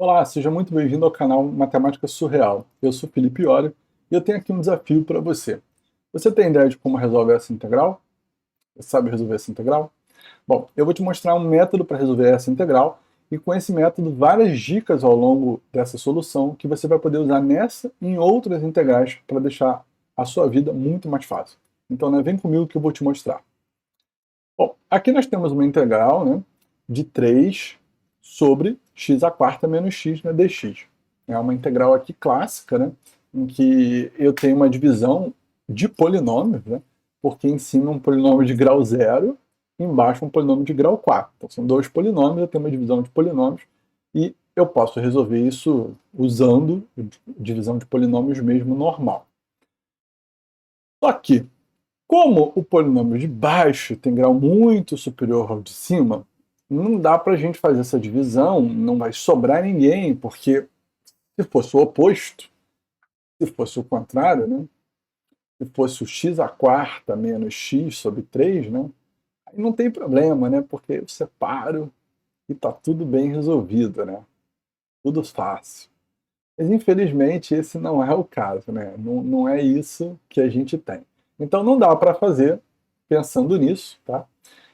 Olá, seja muito bem-vindo ao canal Matemática Surreal. Eu sou Felipe Iório e eu tenho aqui um desafio para você. Você tem ideia de como resolver essa integral? Você sabe resolver essa integral? Bom, eu vou te mostrar um método para resolver essa integral e com esse método várias dicas ao longo dessa solução que você vai poder usar nessa e em outras integrais para deixar a sua vida muito mais fácil. Então, né, vem comigo que eu vou te mostrar. Bom, aqui nós temos uma integral, né, de 3 sobre x à quarta menos x na dx. É uma integral aqui clássica, né, em que eu tenho uma divisão de polinômios, né, porque em cima é um polinômio de grau zero, embaixo é um polinômio de grau 4. Então são dois polinômios, eu tenho uma divisão de polinômios, e eu posso resolver isso usando divisão de polinômios mesmo normal. Só que, como o polinômio de baixo tem grau muito superior ao de cima, não dá para a gente fazer essa divisão, não vai sobrar ninguém, porque se fosse o oposto, se fosse o contrário, né? Se fosse o x à quarta menos x sobre 3, né? Aí não tem problema, né? Porque eu separo e está tudo bem resolvido, né? Tudo fácil. Mas infelizmente esse não é o caso, né? Não é isso que a gente tem. Então não dá para fazer pensando nisso, tá?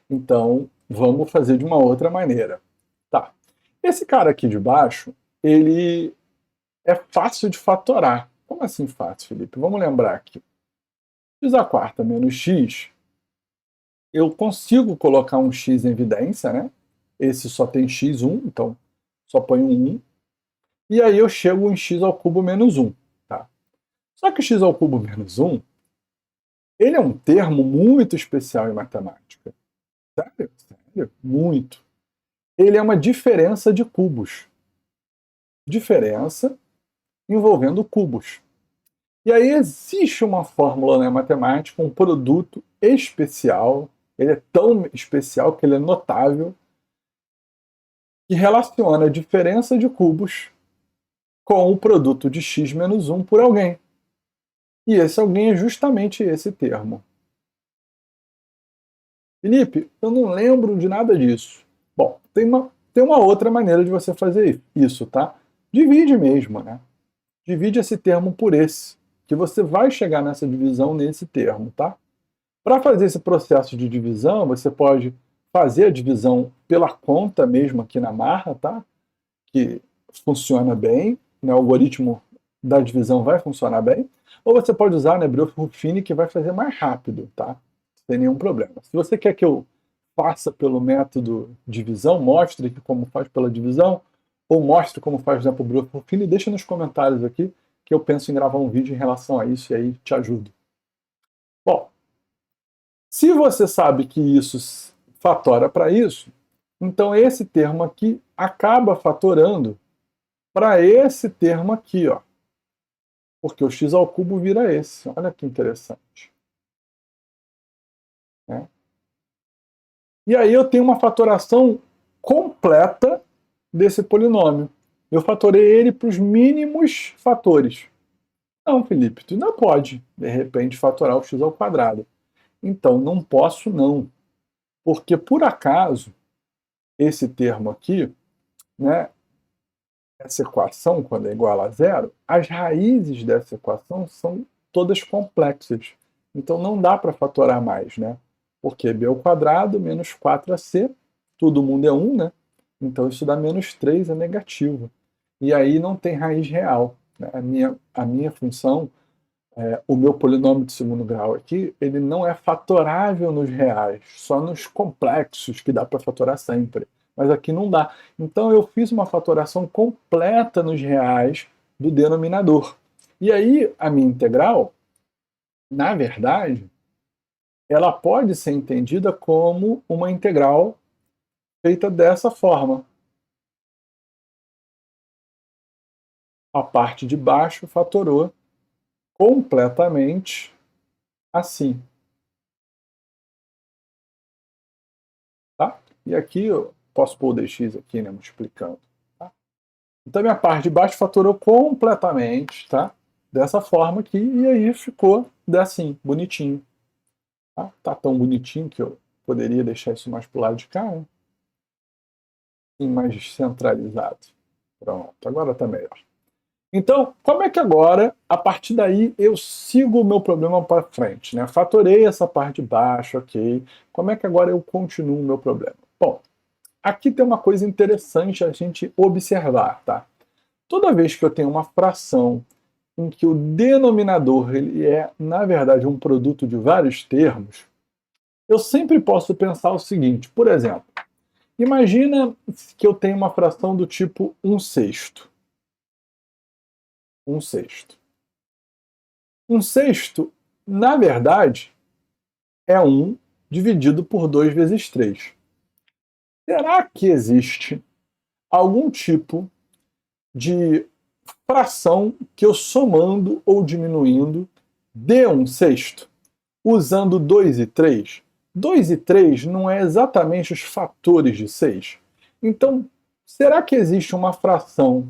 Então, vamos fazer de uma outra maneira. Tá. Esse cara aqui de baixo, ele é fácil de fatorar. Como assim fácil, Felipe? Vamos lembrar aqui. X à quarta menos x, eu consigo colocar um x em evidência, né? Esse só tem x1, então só ponho um 1. E aí eu chego em x ao cubo menos 1. Tá? Só que x ao cubo menos 1, ele é um termo muito especial em matemática. Sério? Sério? Muito. Ele é uma diferença de cubos. Diferença envolvendo cubos. E aí existe uma fórmula na matemática, um produto especial, ele é tão especial que ele é notável, que relaciona a diferença de cubos com o produto de x menos 1 por alguém. E esse alguém é justamente esse termo. Felipe, eu não lembro de nada disso. Bom, tem uma outra maneira de você fazer isso, tá? Divide mesmo, né? Divide esse termo por esse, que você vai chegar nessa divisão nesse termo, tá? Para fazer esse processo de divisão, você pode fazer a divisão pela conta mesmo aqui na marra, tá? Que funciona bem, né? O algoritmo da divisão vai funcionar bem. Ou você pode usar a Nebreu-Ruffini, que vai fazer mais rápido, tá? Sem nenhum problema. Se você quer que eu faça pelo método divisão, mostre como faz pela divisão, ou mostre como faz, por exemplo, o Nebreu-Ruffini, deixa nos comentários aqui, que eu penso em gravar um vídeo em relação a isso e aí te ajudo. Bom, se você sabe que isso fatora para isso, então esse termo aqui acaba fatorando para esse termo aqui, ó. Porque o x ao cubo vira esse. Olha que interessante. Né? E aí eu tenho uma fatoração completa desse polinômio. Eu fatorei ele para os mínimos fatores. Não, Felipe, tu não pode, de repente, fatorar o x ao quadrado. Então, não posso não. Porque, por acaso, esse termo aqui, né, essa equação, quando é igual a zero, as raízes dessa equação são todas complexas. Então não dá para fatorar mais, né? Porque b ao quadrado menos 4ac, todo mundo é 1, né? Então isso dá menos 3, é negativo. E aí não tem raiz real. Né? A minha função, o meu polinômio de segundo grau aqui, ele não é fatorável nos reais, só nos complexos que dá para fatorar sempre. Mas aqui não dá. Então eu fiz uma fatoração completa nos reais do denominador. E aí a minha integral, na verdade, ela pode ser entendida como uma integral feita dessa forma. A parte de baixo fatorou completamente assim. Tá? E aqui eu posso pôr o dx aqui, né, multiplicando. Tá? Então minha parte de baixo fatorou completamente, tá? Dessa forma aqui, e aí ficou assim, bonitinho. Tá? Tá tão bonitinho que eu poderia deixar isso mais pro lado de cá, né? E mais centralizado. Pronto, agora está melhor. Então, como é que agora, a partir daí, eu sigo o meu problema para frente, né? Fatorei essa parte de baixo, ok. Como é que agora eu continuo o meu problema? Bom, aqui tem uma coisa interessante a gente observar, tá? Toda vez que eu tenho uma fração em que o denominador ele é, na verdade, um produto de vários termos, eu sempre posso pensar o seguinte, por exemplo, imagina que eu tenho uma fração do tipo 1/6. 1/6. 1/6, na verdade, é 1 dividido por 2 vezes 3. Será que existe algum tipo de fração que eu somando ou diminuindo dê 1/6? Usando 2 e 3? 2 e 3 não é exatamente os fatores de 6. Então, será que existe uma fração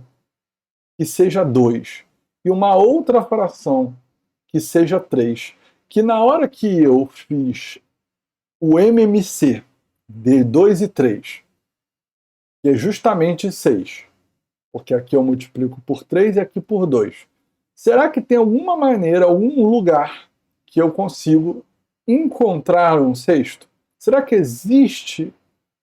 que seja 2 e uma outra fração que seja 3, que na hora que eu fiz o MMC de 2 e 3, que é justamente 6, porque aqui eu multiplico por 3 e aqui por 2, será que tem alguma maneira, algum lugar que eu consigo encontrar um sexto? Será que existe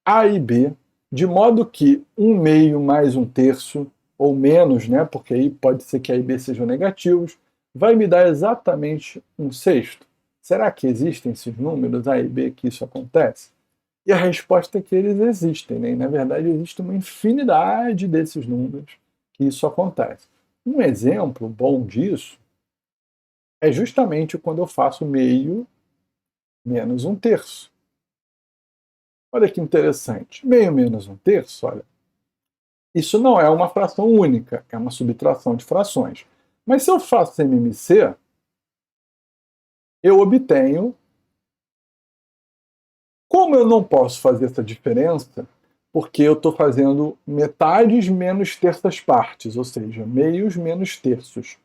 A e B, de modo que 1/2 mais 1/3, ou menos, né, porque aí pode ser que A e B sejam negativos, vai me dar exatamente 1/6? Será que existem esses números A e B que isso acontece? E a resposta é que eles existem, né? E, na verdade, existe uma infinidade desses números que isso acontece. Um exemplo bom disso é justamente quando eu faço meio menos 1/3. Olha que interessante. Meio menos 1/3, olha, isso não é uma fração única, é uma subtração de frações. Mas se eu faço MMC, eu obtenho. Como eu não posso fazer essa diferença, porque eu estou fazendo metades menos terças partes, ou seja, meios menos terços.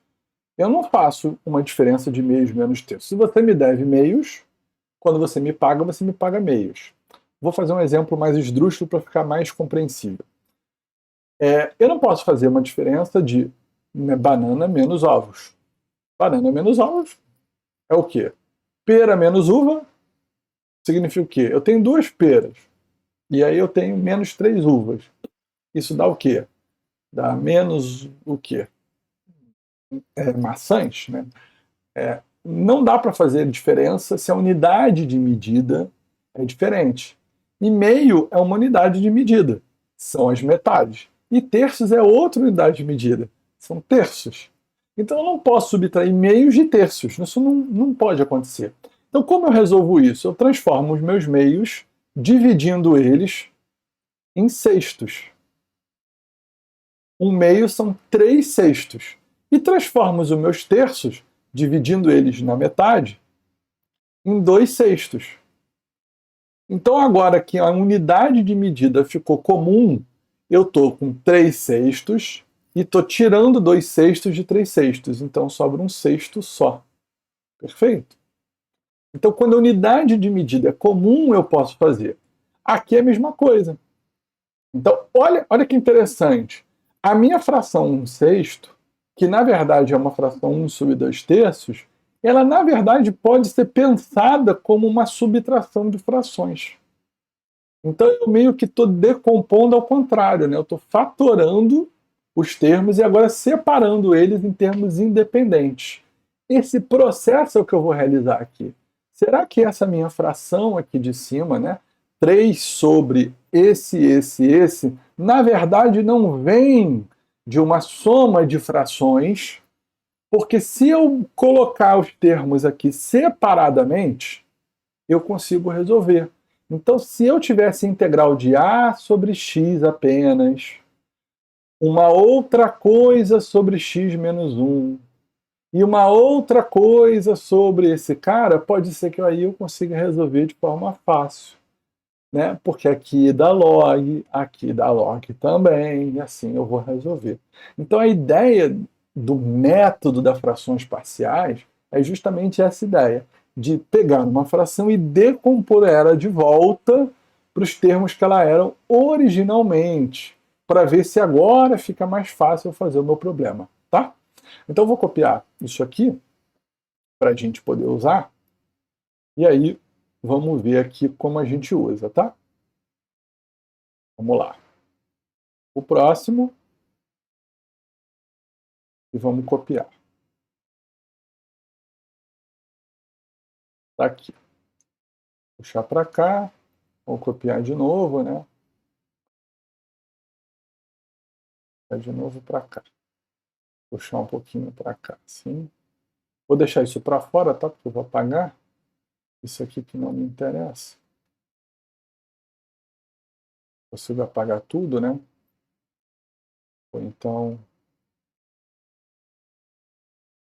Eu não faço uma diferença de meios menos terços. Se você me deve meios, quando você me paga meios. Vou fazer um exemplo mais esdrúxulo para ficar mais compreensível. Eu não posso fazer uma diferença de banana menos ovos. Banana menos ovos é o quê? Pera menos uva significa o quê? Eu tenho 2 peras e aí eu tenho menos 3 uvas. Isso dá o quê? Dá menos o quê? Maçãs, né? Não dá para fazer diferença se a unidade de medida é diferente. E meio é uma unidade de medida, são as metades. E terços é outra unidade de medida, são terços. Então eu não posso subtrair meios de terços, isso não pode acontecer. Então como eu resolvo isso? Eu transformo os meus meios, dividindo eles em sextos. 1/2 são 3 sextos. E transformo os meus terços, dividindo eles na metade, em 2 sextos. Então agora que a unidade de medida ficou comum, eu estou com 3 sextos e estou tirando 2 sextos de 3 sextos. Então sobra 1 sexto só. Perfeito? Então quando a unidade de medida é comum, eu posso fazer. Aqui é a mesma coisa. Então olha que interessante. A minha fração 1/6, que na verdade é uma fração 1/2, ela na verdade pode ser pensada como uma subtração de frações. Então eu meio que estou decompondo ao contrário, né? Eu estou fatorando os termos e agora separando eles em termos independentes. Esse processo é o que eu vou realizar aqui. Será que essa minha fração aqui de cima, né, 3 sobre esse, na verdade não vem de uma soma de frações, porque se eu colocar os termos aqui separadamente, eu consigo resolver. Então, se eu tivesse integral de A sobre x apenas, uma outra coisa sobre x menos 1, e uma outra coisa sobre esse cara, pode ser que aí eu consiga resolver de forma fácil. Né? Porque aqui dá log também, e assim eu vou resolver. Então a ideia do método das frações parciais é justamente essa ideia, de pegar uma fração e decompor ela de volta para os termos que ela era originalmente. para ver se agora fica mais fácil fazer o meu problema, tá? Então eu vou copiar isso aqui para a gente poder usar, e aí vamos ver aqui como a gente usa, tá? Vamos lá. O próximo, e vamos copiar. Tá aqui. Puxar para cá, vou copiar de novo, né? De novo para cá. Puxar um pouquinho para cá, assim. Vou deixar isso para fora, tá? Porque eu vou apagar. Isso aqui que não me interessa. Consigo apagar tudo, né? Ou então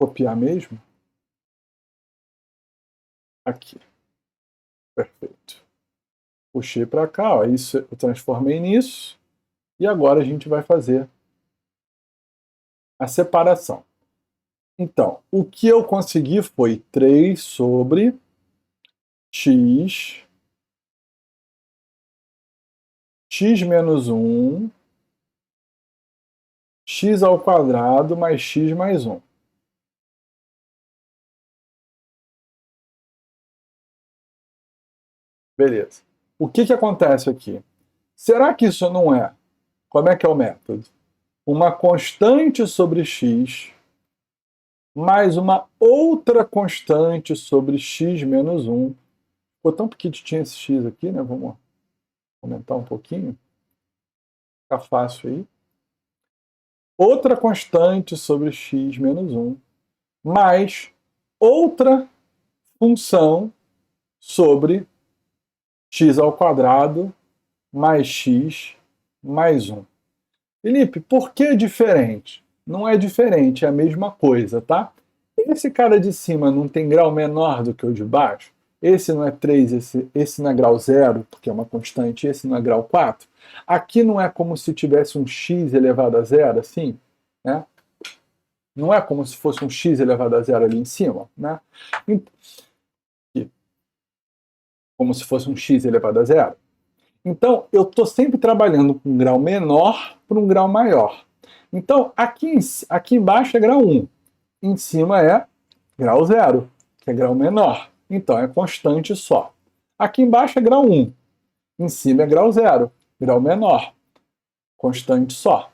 copiar mesmo. Aqui. Perfeito. Puxei para cá, ó. Isso eu transformei nisso. E agora a gente vai fazer a separação. Então, o que eu consegui foi 3 sobre x menos 1, x ao quadrado mais x mais 1. Beleza. O que acontece aqui? Será que isso não é? Como é que é o método? Uma constante sobre x mais uma outra constante sobre x menos 1. Ficou tão pequenininho esse x aqui, né? Vamos aumentar um pouquinho. Fica fácil aí. Outra constante sobre x menos 1 mais outra função sobre x ao quadrado mais x mais 1. Felipe, por que é diferente? Não é diferente, é a mesma coisa, tá? Esse cara de cima não tem grau menor do que o de baixo? Esse não é 3, esse não é grau 0, porque é uma constante, esse não é grau 4? Aqui não é como se tivesse um x elevado a 0, assim? Né? Não é como se fosse um x elevado a 0 ali em cima? Né? Como se fosse um x elevado a 0. Então, eu estou sempre trabalhando com um grau menor para um grau maior. Então, aqui embaixo é grau 1. Em cima é grau 0, que é grau menor. Então, é constante só. Aqui embaixo é grau 1. Em cima é grau 0, grau menor. Constante só.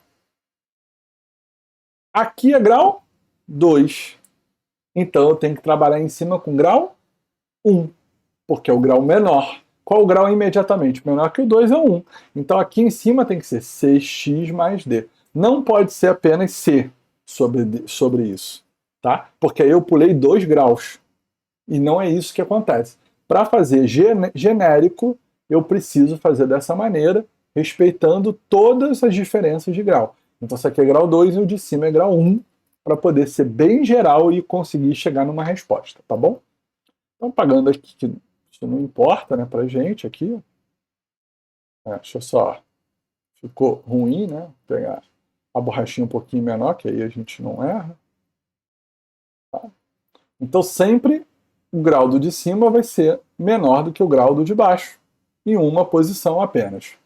Aqui é grau 2. Então, eu tenho que trabalhar em cima com grau 1, porque é o grau menor. Qual o grau imediatamente? Menor que o 2 é 1. Então aqui em cima tem que ser cx mais d. Não pode ser apenas c sobre isso, tá? Porque aí eu pulei 2 graus. E não é isso que acontece. Para fazer genérico, eu preciso fazer dessa maneira, respeitando todas as diferenças de grau. Então isso aqui é grau 2 e o de cima é grau 1, para poder ser bem geral e conseguir chegar numa resposta, tá bom? Então, pagando aqui que isso não importa, né, pra gente aqui. Deixa eu só... Ficou ruim, né? Vou pegar a borrachinha um pouquinho menor, que aí a gente não erra. Tá? Então, sempre o grau do de cima vai ser menor do que o grau do de baixo, em uma posição apenas.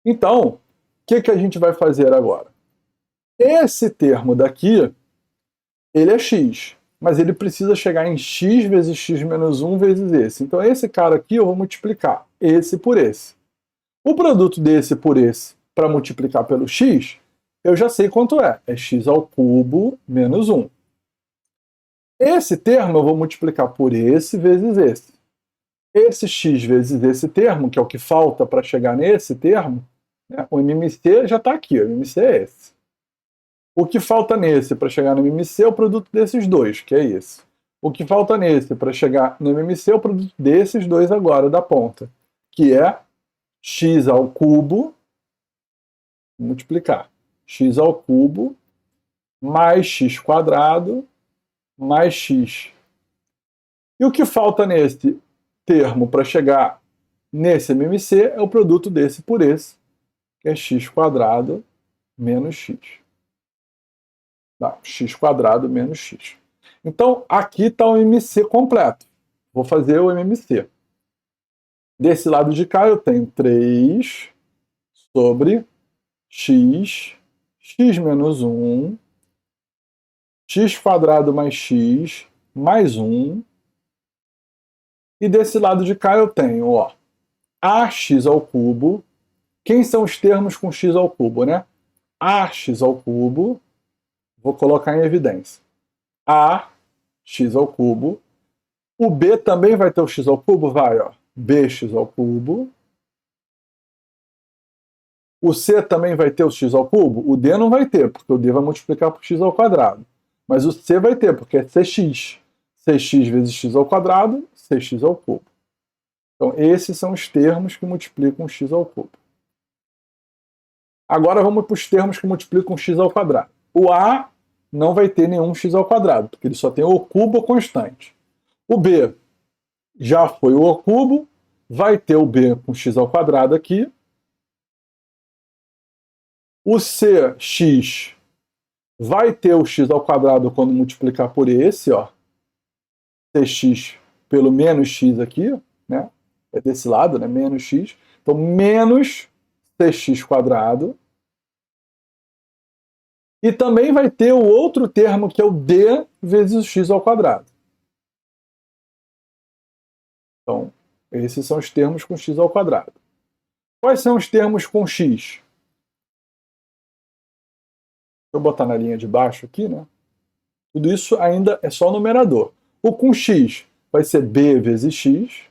Então, o que a gente vai fazer agora? Esse termo daqui, ele é x. Mas ele precisa chegar em x vezes x menos 1 vezes esse. Então esse cara aqui eu vou multiplicar esse por esse. O produto desse por esse para multiplicar pelo x, eu já sei quanto é. É x ao cubo menos 1. Esse termo eu vou multiplicar por esse vezes esse. Esse x vezes esse termo, que é o que falta para chegar nesse termo, né, o MMC já está aqui, o MMC é esse. O que falta nesse para chegar no MMC é o produto desses dois, que é esse. O que falta nesse para chegar no MMC é o produto desses dois agora, da ponta, que é x ao cubo, multiplicar, x ao cubo mais x quadrado mais x. E o que falta nesse termo para chegar nesse MMC é o produto desse por esse, que é x quadrado menos x. X quadrado menos x. Então, aqui está o MMC completo. Vou fazer o MMC. Desse lado de cá eu tenho 3 sobre x, x menos 1, x quadrado mais x, mais 1. E desse lado de cá eu tenho, ó, ax ao cubo. Quem são os termos com x ao cubo, né? Ax ao cubo, vou colocar em evidência. Ax ao cubo. O b também vai ter o x ao cubo? Vai, ó. Bx ao cubo. O c também vai ter o x ao cubo? O d não vai ter, porque o d vai multiplicar por x ao quadrado. Mas o c vai ter, porque é cx. Cx vezes x ao quadrado, cx ao cubo. Então, esses são os termos que multiplicam x ao cubo. Agora vamos para os termos que multiplicam x ao quadrado. O a não vai ter nenhum x ao quadrado, porque ele só tem o cubo constante. O b já foi o cubo, vai ter o b com x ao quadrado aqui. O cx vai ter o x ao quadrado quando multiplicar por esse, ó. Cx pelo menos x aqui, né? É desse lado, né? Menos x. Então, menos cx quadrado. E também vai ter o outro termo, que é o d vezes o x ao quadrado. Então, esses são os termos com x ao quadrado. Quais são os termos com x? Vou botar na linha de baixo aqui, né? Tudo isso ainda é só o numerador. O com x vai ser b vezes x.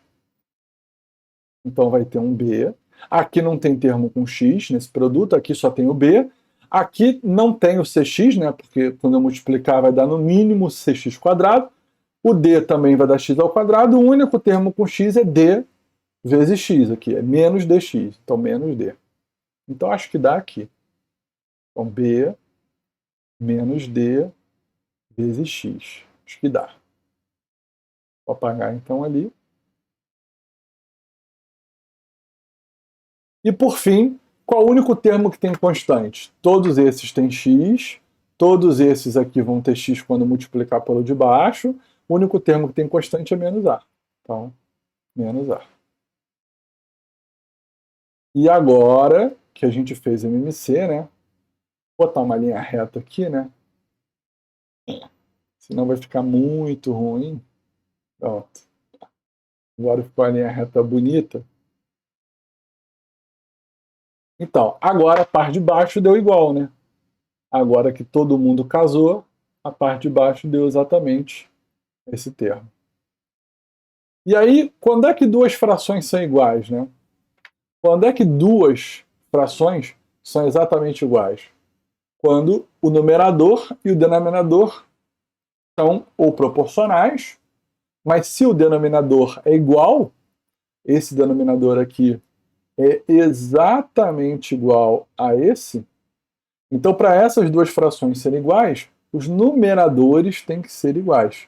Então vai ter um b. Aqui não tem termo com x nesse produto, aqui só tem o b. Aqui não tem o cx, né? Porque quando eu multiplicar vai dar no mínimo cx quadrado. O d também vai dar x ao quadrado. O único termo com x é d vezes x aqui, é menos dx. Então menos d. Então acho que dá aqui. Então b menos d vezes x. Acho que dá. Vou apagar então ali. E por fim, qual o único termo que tem constante? Todos esses têm x, todos esses aqui vão ter x quando multiplicar pelo de baixo. O único termo que tem constante é menos a. Então, menos a. E agora que a gente fez MMC, né? Vou botar uma linha reta aqui, né? Senão vai ficar muito ruim. Pronto. Agora ficou a linha reta bonita. Então, agora a parte de baixo deu igual, né? Agora que todo mundo casou, a parte de baixo deu exatamente esse termo. E aí, quando é que duas frações são iguais, né? Quando é que duas frações são exatamente iguais? Quando o numerador e o denominador são ou proporcionais, mas se o denominador é igual, esse denominador aqui é exatamente igual a esse, então para essas duas frações serem iguais, os numeradores têm que ser iguais.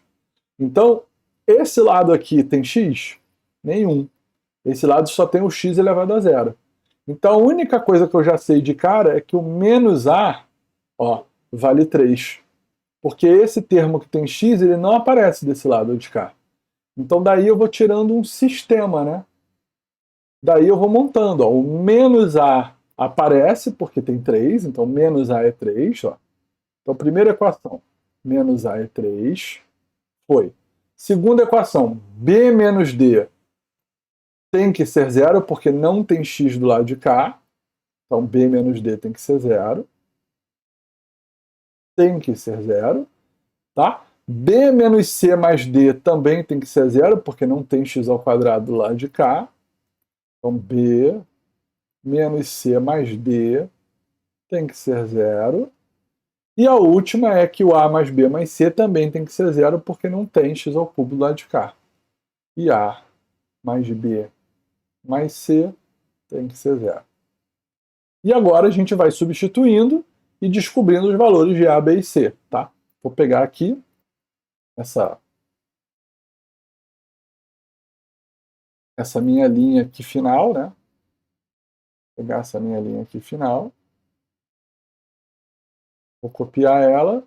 Então, esse lado aqui tem x? Nenhum. Esse lado só tem o x elevado a zero. Então, a única coisa que eu já sei de cara é que o menos a, ó, vale 3. Porque esse termo que tem x, ele não aparece desse lado de cá. Então, daí eu vou tirando um sistema, né? Daí eu vou montando, ó. O menos a aparece porque tem 3, então menos a é 3, ó. Então, primeira equação, menos a é 3, foi. Segunda equação, b menos d tem que ser zero, porque não tem x do lado de cá. Então, b menos d tem que ser zero. Tem que ser zero. Tá? b menos c mais d também tem que ser zero, porque não tem x ao quadrado do lado de cá. Então, b menos c mais d tem que ser zero. E a última é que o a mais b mais c também tem que ser zero, porque não tem x ao cubo do lado de cá. E a mais b mais c tem que ser zero. E agora a gente vai substituindo e descobrindo os valores de a, b e c. Tá? Vou pegar aqui essa minha linha aqui final, né? Vou pegar essa minha linha aqui final. Vou copiar ela.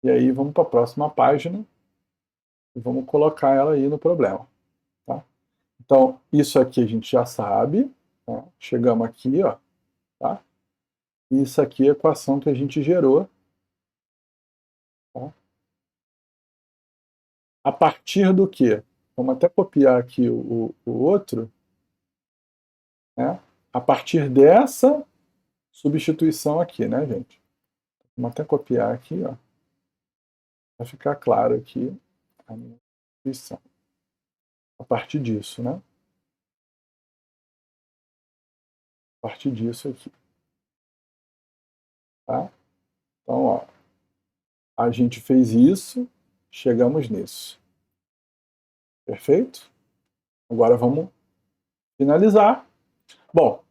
E aí vamos para a próxima página. E vamos colocar ela aí no problema. Tá? Então, isso aqui a gente já sabe. Tá? Chegamos aqui, ó. tá? E isso aqui é a equação que a gente gerou, tá? A partir do quê? Vamos até copiar aqui o outro, né? A partir dessa substituição aqui, né, gente? Vamos até copiar aqui, ó, para ficar claro aqui a minha substituição. A partir disso, né? A partir disso aqui, tá? Então, ó, a gente fez isso, chegamos nisso. Perfeito? Agora vamos finalizar. Bom,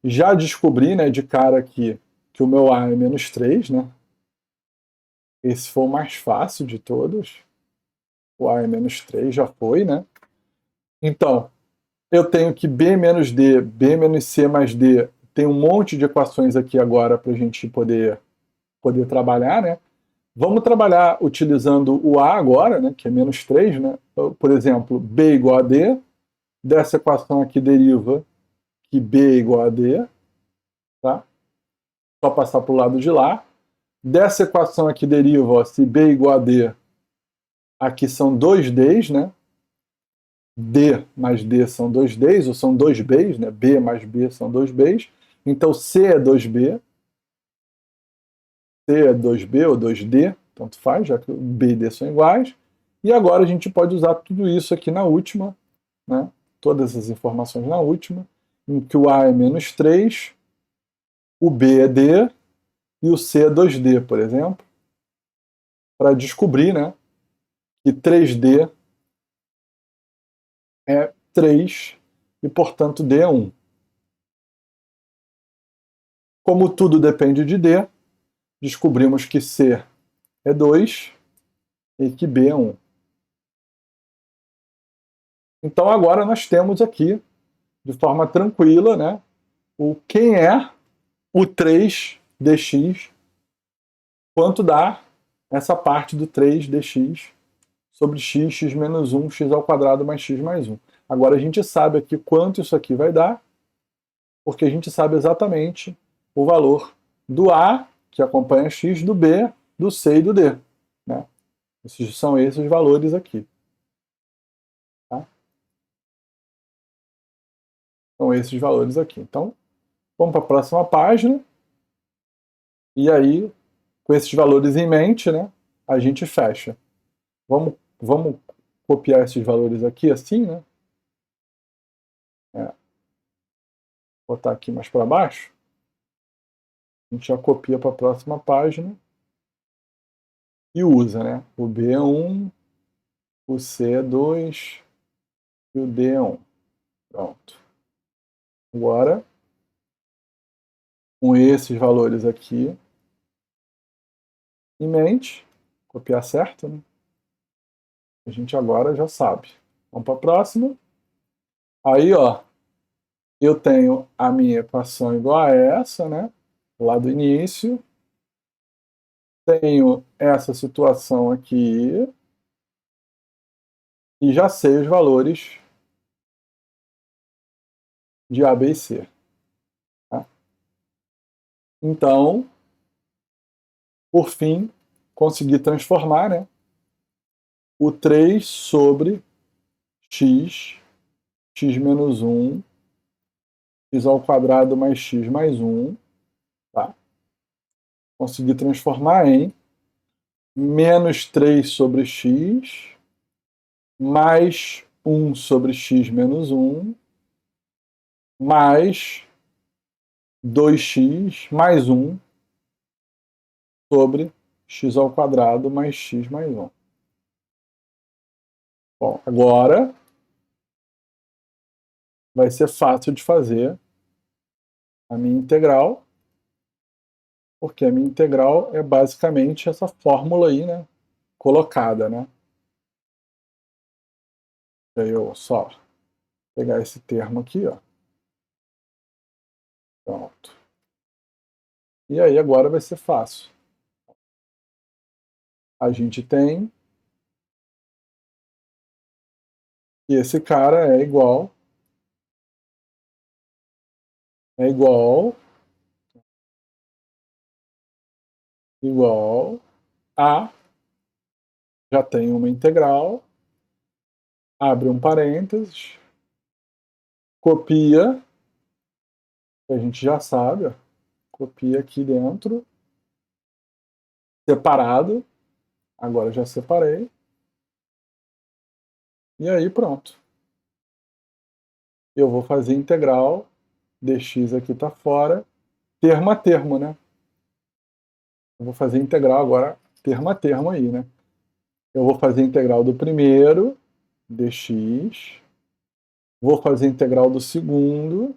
já descobri, né, de cara aqui que o meu A é menos 3, né? Esse foi o mais fácil de todos. O A é menos 3, já foi, né? Então, eu tenho que B menos D, B menos C mais D, tem um monte de equações aqui agora para a gente poder trabalhar, né? Vamos trabalhar utilizando o A agora, né, que é menos 3, né? Por exemplo, B igual a D, dessa equação aqui deriva que B é igual a D, tá? Só passar para o lado de lá. Dessa equação aqui deriva, ó, se B é igual a D, aqui são 2Ds, né? D mais D são 2Ds, ou são 2Bs, né? B mais B são 2Bs. Então C é 2B, C é 2B ou 2D, tanto faz, já que B e D são iguais. E agora a gente pode usar tudo isso aqui na última, né? Todas as informações na última, em que o A é menos 3, o B é D e o C é 2D, por exemplo, para descobrir, né, que 3D é 3 e, portanto, D é 1. Como tudo depende de D, descobrimos que C é 2 e que B é 1. Então agora nós temos aqui, de forma tranquila, né, quem é o 3dx, quanto dá essa parte do 3dx sobre x menos 1, x ao quadrado mais x mais 1. Agora a gente sabe aqui quanto isso aqui vai dar, porque a gente sabe exatamente o valor do A, que acompanha x, do B, do C e do D. Né? São esses valores aqui. Tá? São esses valores aqui. Então, vamos para a próxima página. E aí, com esses valores em mente, né, a gente fecha. Vamos copiar esses valores aqui assim, né? Botar aqui mais para baixo. A gente já copia para a próxima página e usa, né? O B é 1, o C é 2 e o D é 1. Pronto. Agora, com esses valores aqui em mente, copiar certo, né? A gente agora já sabe. Vamos para a próxima. Aí, ó, eu tenho a minha equação igual a essa, né? Lá do início. Tenho essa situação aqui e já sei os valores de A, B e C. Tá? Então, por fim, consegui transformar, né, o 3 sobre x menos 1, x ao quadrado mais x mais 1. Tá? Consegui transformar em menos 3 sobre x mais 1 sobre x menos 1 mais 2x mais 1 sobre x ao quadrado mais x mais 1. Bom, agora vai ser fácil de fazer a minha integral, porque a minha integral é basicamente essa fórmula aí, né, colocada, né? Aí eu só pegar esse termo aqui, ó. Pronto. E aí agora vai ser fácil. A gente tem que esse cara é igual igual a, já tem uma integral, abre um parênteses, copia, que a gente já sabe, ó, copia aqui dentro, separado, agora já separei, e aí pronto. Eu vou fazer integral, dx aqui está fora, termo a termo, né? Eu vou fazer integral agora, termo a termo aí, né? Eu vou fazer integral do primeiro, dx, vou fazer integral do segundo,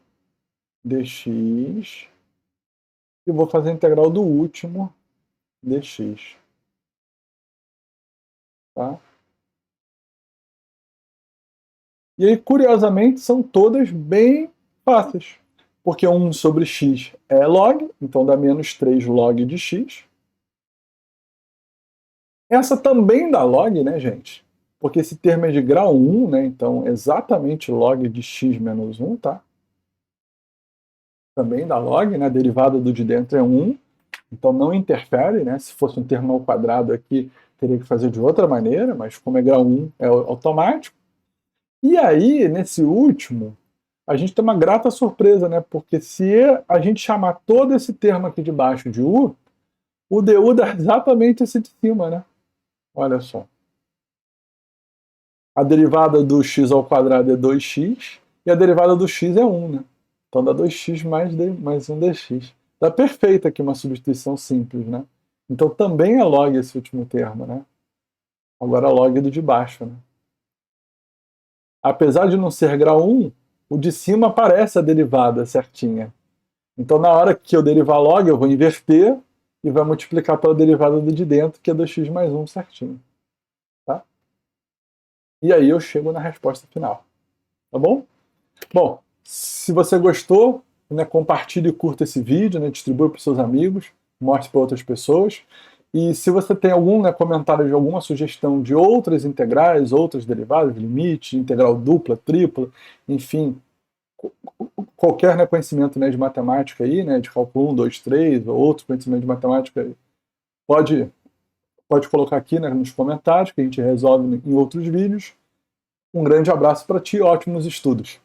dx, e vou fazer integral do último, dx. Tá? E aí, curiosamente, são todas bem fáceis. Porque 1 sobre x é log, então dá menos 3 log de x. Essa também dá log, né, gente? Porque esse termo é de grau 1, né? Então exatamente log de x menos 1, tá? Também dá log, né? A derivada do de dentro é 1, então não interfere, né? Se fosse um termo ao quadrado aqui, teria que fazer de outra maneira, mas como é grau 1, é automático. E aí, nesse último, a gente tem uma grata surpresa, né? Porque se a gente chamar todo esse termo aqui de baixo de u, o du dá exatamente esse de cima, né? Olha só. A derivada do x ao quadrado é 2x, e a derivada do x é 1, né? Então dá 2x mais 1 dx. Dá perfeita aqui uma substituição simples, né? Então também é log esse último termo, né? Agora log do de baixo, né? Apesar de não ser grau 1, o de cima aparece a derivada certinha. Então na hora que eu derivar log, eu vou inverter e vai multiplicar pela derivada do de dentro, que é 2x mais 1 certinho. Tá? E aí eu chego na resposta final. Tá bom? Bom, se você gostou, né, compartilhe e curta esse vídeo, né, distribua para os seus amigos, mostre para outras pessoas. E se você tem algum, né, comentário de alguma sugestão de outras integrais, outras derivadas, limite, integral dupla, tripla, enfim, qualquer, né, conhecimento, né, de matemática aí, né, de cálculo 1, 2, 3, ou outro conhecimento de matemática, pode, pode colocar aqui, né, nos comentários, que a gente resolve em outros vídeos. Um grande abraço para ti e ótimos estudos!